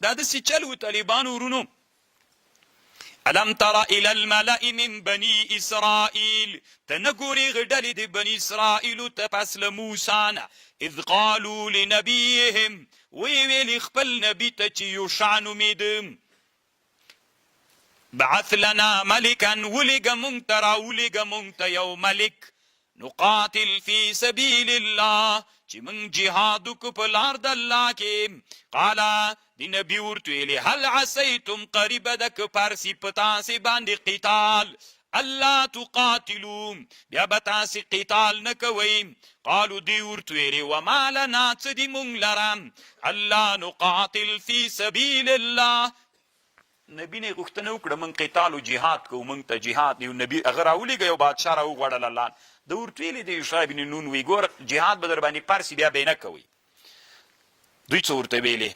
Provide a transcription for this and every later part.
دا داسې چل و طالبانو ورونو. الم تر الى الملأ من بني اسرائيل، تنګوري غډلې د بني اسرائيل ته پس له موسی نه، اذ قالوا لنبيهم، ویل خپل نبی ته چې یوشع نومېده، بعث لنا ملکا، ولېږه مونږ ته راولېږه مونږ ته یو ملک، نقاتل فی سبیل الله، چې مونږ جهاد وکړو په لار د الله کې. قاله دی نبی ورته ویلې هل عسیتم، قریبه ده که پرسي په تاسې باندې قتال، الله تقاتلو، بیا به تاسې قتال نه کوئ. قالو دی ورته ویلې وما لنا، څه دي مونږ لره، الله نقاتل فی سبیل الله. نبی نه غوښتنه وکړه مونږ قتال او جهاد کوو، مونږ ته جهاد یو نبی هغه راولېږه، یو بادشاه راوغواړل الله. د ورته ویلې د یوشع بن نون وی ګوره جهاد به در باندې پرسي بیا به یې نه کوئ. دوی څه ورته ویلې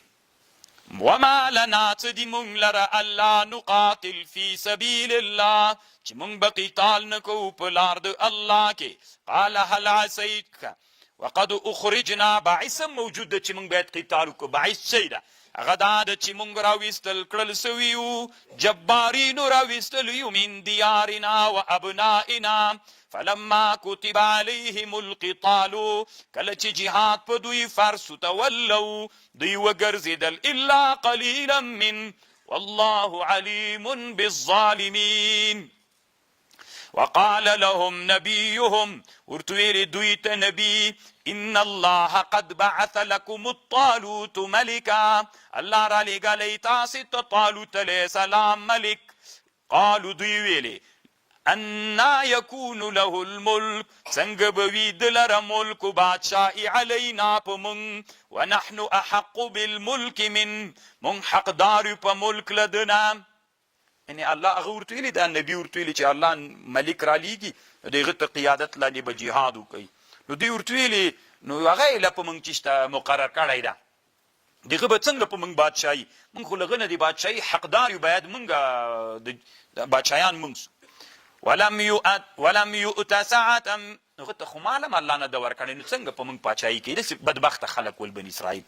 وما لنا، څه دي مونږ لره، الله نقاتل فی سبیل الله، چې مونږ به قتال نه کوو په لار د الله کې. قال هل عسیتک وقد اخرجنا، باعث موجود ده چې مونږ باید قتال وکړو. باعث څه ده؟ هغه دا ده چې مونږ راویستل کړل سوي یو، جبارینو راویستل یو، من دیارنا و ابنائنا، فلما كتب عليهم القتال، کله چې جهاد په دوی فرض تولوا، دوی وګرځېدل، الا قليلا من، والله عليم بالظالمين. وقال لهم نبيهم، ورته ویلې دوی ته نبي، ان الله قد بعث لكم الطالوت ملكا، الله را لېږلی تاسې ته طالوت علیه السلام ملک. قالو دوی ویلې انا یکون له الملک، څنګه به وي د لره ملک و بادشاهي علینا په مونږ، ونحن احق بالملک من، مونږ حقدار یو په ملک له ده نه. یعنې الله هغه ورته ویلي، دا نبي ورته ویلي چې الله ملک را لیږي، د هغه ته قیادت لاندې به جهاد وکوي. نو دوی ورته ویلي نو هغه یې له په مونږ چې شته مقرر کړی ده، دغه به څنګه په مونږ بادشاهي، مونږ خو له هغه نه د بادشاهي حقدار یو، باید مونږ د بادشاهیان مونږ سو. ولم یؤت سعة، هغه ته خو مال هم الله نه ده ورکړی، نو څنګه په مونږ پاچاهي کوي؟ داسې بدبخته خلک ول بني اسرائیل.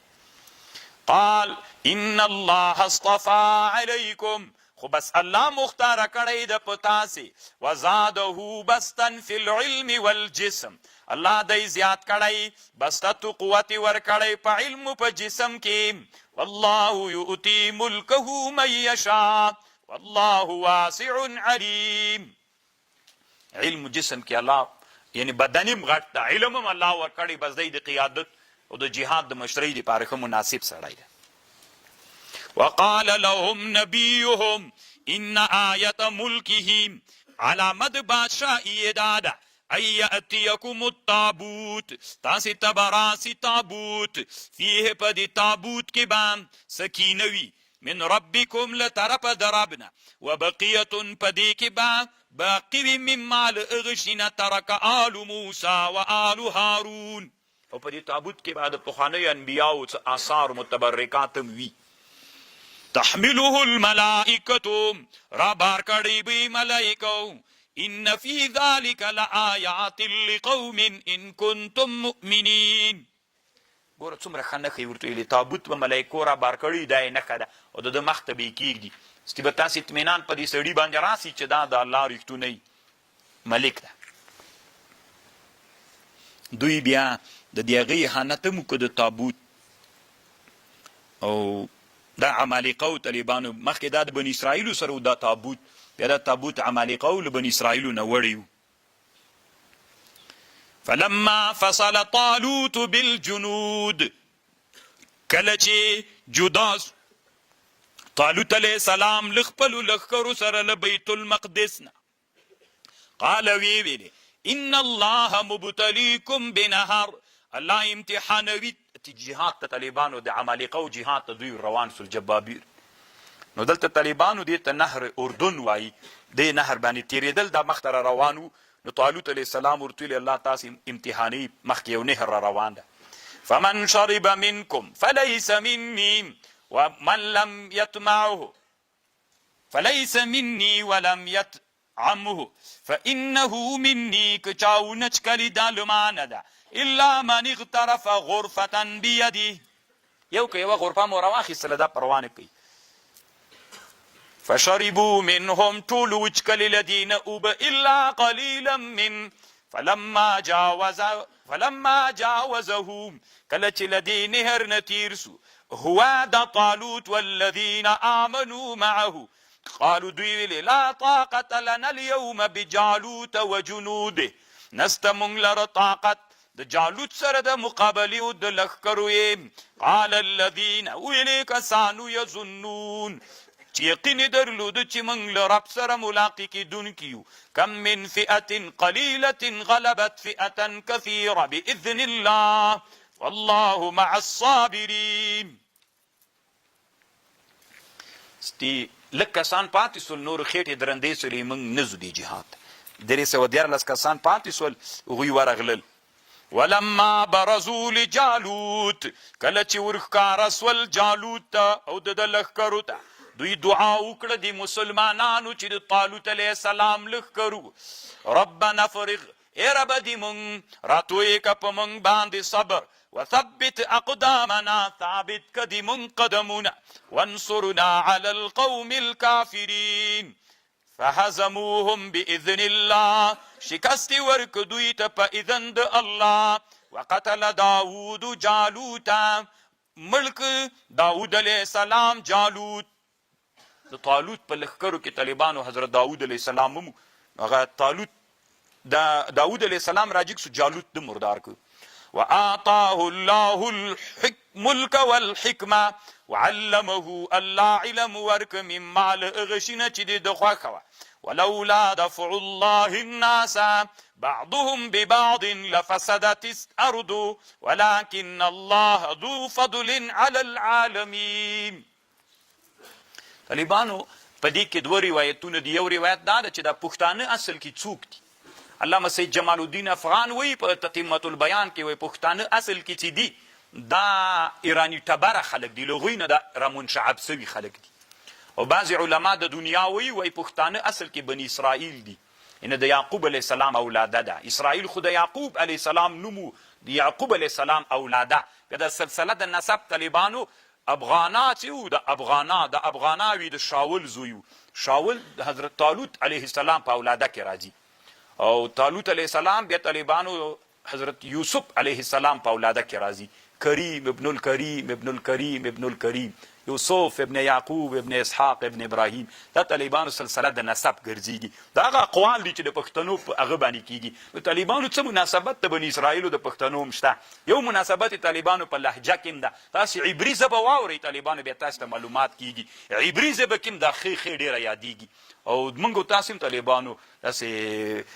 قال ان الله اصطفى علیکم، خو بس الله مختاره کړی ده په تاسې، وزاده بسطا فی العلم والجسم، الله دی زیات کړی، بسطت قوت ورکړی په علم و په جسم کې. والله یؤتی ملکه من یشاء والله واسع علیم. علم جسم کې الله یعنی بدنیم غټ ده، علم هم الله ورکړی، بس دی د قیادت او د جهاد د مشرۍ دپاره ښه مناسب سړی ده. وقال لهم نبيهم ان آیت ملکه، علامت بادشاهی دا ده، ان یأتیکم التابوت، تاسې ته به راسي تابوت، فیه په دې تابوت کې به سکینه وي، من ربکم له طرفه د ربنه، وبقیة په دې کې به باقي وي مما له هغه شي نه ترک آل موسی و آل هارون، او په دې تابوت کې به د پخوانیو انبیاو څه آثار متبرکات هم وي. تحمله الملائکة، را بار کړی به ملائکو، ان فی ذلک لآیات لقوم ان کنتم مؤمنین. ګوره څومره ښه نښه یې ورته ویلې، تابوت به ملایکو را بار کړی، دا یې نښه ده، او د ده مخ ته به یې کېږدي، ستې به تاسې اطمینان په دې سړي باندې راسي چې دا د الله رښتونی ملک ده. دوی بیا د دې هغې اهانت هم وکړه د تابوت، او دا عمالقه او طالبانو مخکې دا د بني اسرائیلو سره و دا تابوت، بیا دا تابوت عمالقه او له بني اسرائیلو نه وړی و. فلما فصل طالوت بالجنود، کله چې جدا طالوت علیه السلام له خپلو لښکرو سره له بیت المقدس نه، قال ویلې ان الله مبتلیکم بنهر، الله امتحانوي جهاد ته طالبانو د عمالقه او جهاد ته دوی روان سول جبابیر. نو دلته طالبانو دې ته نهر اردن وایي، دې نهر باندې تیرېدل، دا مخ ته را روان وو. نو طالوت علیه السلام ورته ویلې الله تاسې امتحاني، مخکې یو نهر را روان ده. فمن شرب منکم فلیس مني ومن لم يطمعه فلیس مني ولم يطعمه فإنه مني، که چاو نچکلی دا لمانه ده، الا من اغترف غرفة بیده، یو که یوه غرفه مو راواخیستله دا پروا نه کوي. فشربوا منهم ټول وچکلې له دې نه اوبه الا قلیلا من فلما جاوزه کله چې له دې نهر نه تیر سو هو د طالوت والذین آمنوا معه قالوا دوی ویلې لا طاقة لنا اليوم بجالوت وجنوده نسته مونږ لره طاقت د جالوت سره د مقابلې او د لښکرو یې. قال الذین ویلې کسانو یظنون چې یقین یې درلوده چې موږ له رب سره ملاقات کیدونکي یو کم من فئة قلیلة غلبت فئة کثیرة بإذن الله والله مع الصابرین. ستی لږ کسان پاتې سول، نور خېټې درندې سولې، موږ نه ځو دې جهاد. 314 کسان پاتې سول، هغوی ورغلل. ولما برزوا لجالوت کله چې ورښکاره سول جالوت ته او د لښکرو ته دوی دعا وکړه د مسلمانانو چې د طالوت علیه السلام لښکرو ربنا فرغ ای رب دې مونږ راتویې که په مونږ باندې صبر وثبت اقدامنا ثابت که دې مونږ قدمونه وانصرنا على القوم الكافرین فهزموهم باذن الله شکست ورک دوی ته په اذن د الله. وقتل داود جالوتا ملک داود علیه السلام جالوت. د طالوت په لښکرو کې طالبانو حضرت داود علیه السلام هم هغه طالوت داود علیه السلام راجګ سو جالوت د مردار کو. وآتاه الله الملك والحکمه وعلمه الله علم ورک مما لغشنه چې د خوښه وه. ولولا دفع الله الناس بعضهم ببعض لفسدت الارض ولكن الله ذو فضل على العالمين. طالبانو په دې کې دوه روایتونه دي. یو روایت دا ده چې دا پښتانه اصل کې څوک دي. علامه سید جمال الدین افغان وایي په تتمة البیان کې وایي پښتانه اصل کې چې دي دا ایرانی ټبره خلک دي، له هغوی نه دا رامنشعب سوي خلک دي. او بعضې علما د دنیا وایي پښتانه اصل کې بني اسرائیل دي، یعنې د یعقوب علیه السلام اولاده ده. اسرائیل خو د یعقوب علیه السلام نوم د یعقوب علیه السلام اولاده. که د سلسله د نسب طالبانو افغانا چې و د افغانا وي د شاول زوی و. شاول د حضرت طالوت علیه السلام په اولاده کې راځي، او طالوت علیه السلام بیا طالبانو حضرت یوسف علیه السلام په اولاده کې راځي. کریم ابن الکریم ابن الکریم ابن الکریم، یوسف ابن یعقوب ابن اسحاق ابن ابراهیم. دا طالبانو سلسله د نسب ګرځېږي. دا هغه اقوال دي چې د پښتنو په هغه باندې کېږي. د طالبانو څه مناسبت د بني اسرائیلو د پښتنو هم شته. یو مناسبت طالبانو په لهجه کې هم ده. تاسې عبري ژبه واورئ، طالبانو بیا تاسو ته معلومات کېږي. عبري ژبه کې هم دا ښې ډېره یادېږي. او موږ او تاسو هم طالبانو داسې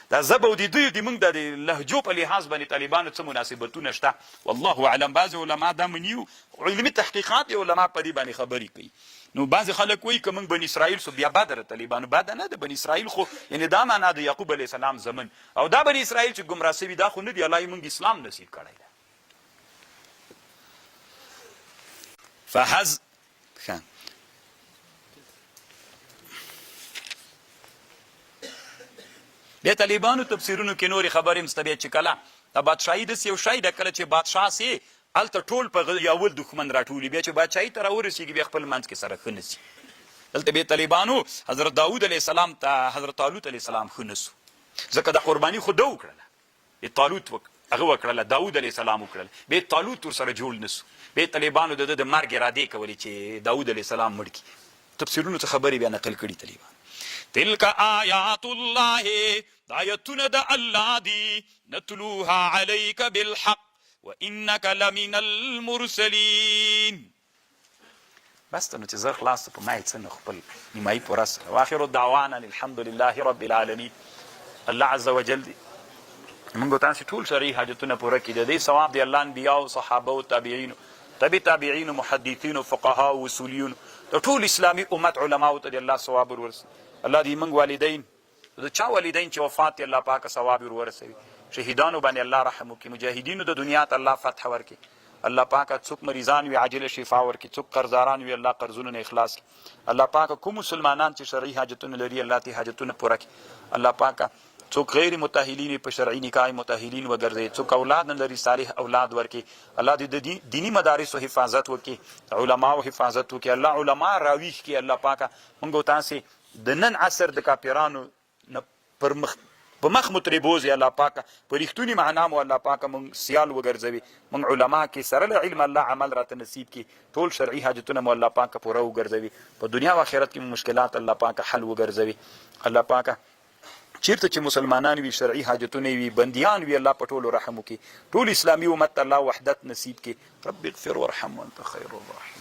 دا ژبه او د دوی د موږ د لهجو په لحاظ باندې طالبانو څه مناسبتونه شته. والله اعلم. بعضې علما دا مني، علمي تحقیقات علما په دې باندې خبرې کوي. نو بعضې خلک وایي که موږ بني اسرائیل سو بیا بده د طالبانو بده نه ده. بني اسرائیل خو یعنې دا معنا د یعقوب علیه السلام زمن، او دا بني اسرائیل چې ګمراه سوي دا خو نه دي. الله یې موږ اسلام نصیب کړی ده. بیا طالبانو تفسیرونو کې نورې خبرې هم شته بیا چې کله د بادشاهي داسې یو شی ده، کله چې بادشاه سي هلته ټول په یول دښمن راټولي، بیا چې بادشاهي ته راورسېږي بیا خپل منځ کې سره ښه نه سي. دلته بیا طالبانو حضرت داود علیه السلام ته حضرت طالوت علیه السلام ښه نه سو، ځکه د قرباني خو ده وکړله، طالوت هغه وکړله، داود علیه السلام وکړله، بیا طالوت ورسره جوړ نه سو. بیا طالبانو د مرګ ارادې کولې چې داود علیه السلام مړ کړي. تفسیرونو څه خبرې بیا نقل کړي طالبان. تلک آیات الله، دا آیتونه د الله دي، نتلوها علیک بالحق وانک لمن المرسلین. بس ته نو چې زر خلاص په ما یې څه نه خپل نیمایي پوره سره. واخر دعوانا الحمد لله رب العالمین. الله عز وجل دی موږ تاسو ټول شرعي حاجتونه پوره کړي. د دې ثواب دی الله انبیاو صحابه او تابعینو تابعین محدثین فقها او اصولیون د ټول اسلامي امت علماو ته دی الله ثواب ورسوي. الله دې موږ والدین د چا والدین چې وفات الله پاک ثواب ورسوي. شهیدانو باندې الله رحم وکړي. مجاهدینو د دنیا ته الله فتح ورکړي. الله پاک څوک مریضان وي عاجله شفا ورکړي، څوک قرضداران وي الله قرضونه نه اخلاص کړي. الله پاک کوم مسلمانان چې شرعي حاجتونه لري الله ته حاجتونه پوره کړي. الله پاک څوک غیر متأهلین په شرعي نکاح متأهلین وګرځي، څوک اولاد نه لري صالح اولاد ورکړي، الله دې د دینی مدارسو حفاظت وکړي، علماو حفاظت وکړي، الله علما راویښ کړي. الله پاکه موږ تاسې د نن عصر د کافرانو نه په مخ متربوزي، الله پاکه په رښتوني معنا مو الله پاکه موږ سیال وګرځوي، موږ علما کې سره له علم الله عمل راته نصیب کړي، ټول شرعي حاجتونه مو الله پاکه پوره وګرځوي، په دنیا او آخرت کې مشکلات الله پاکه حل وګرځوي. الله پاکه چیرته چې مسلمانان وي، شرعي حاجتونه وي، بندیان وي، الله په ټولو رحم وکړي، ټول اسلامي امت الله وحدت نصیب کړي. رب اغفر وارحم وانت خیر الراحمین.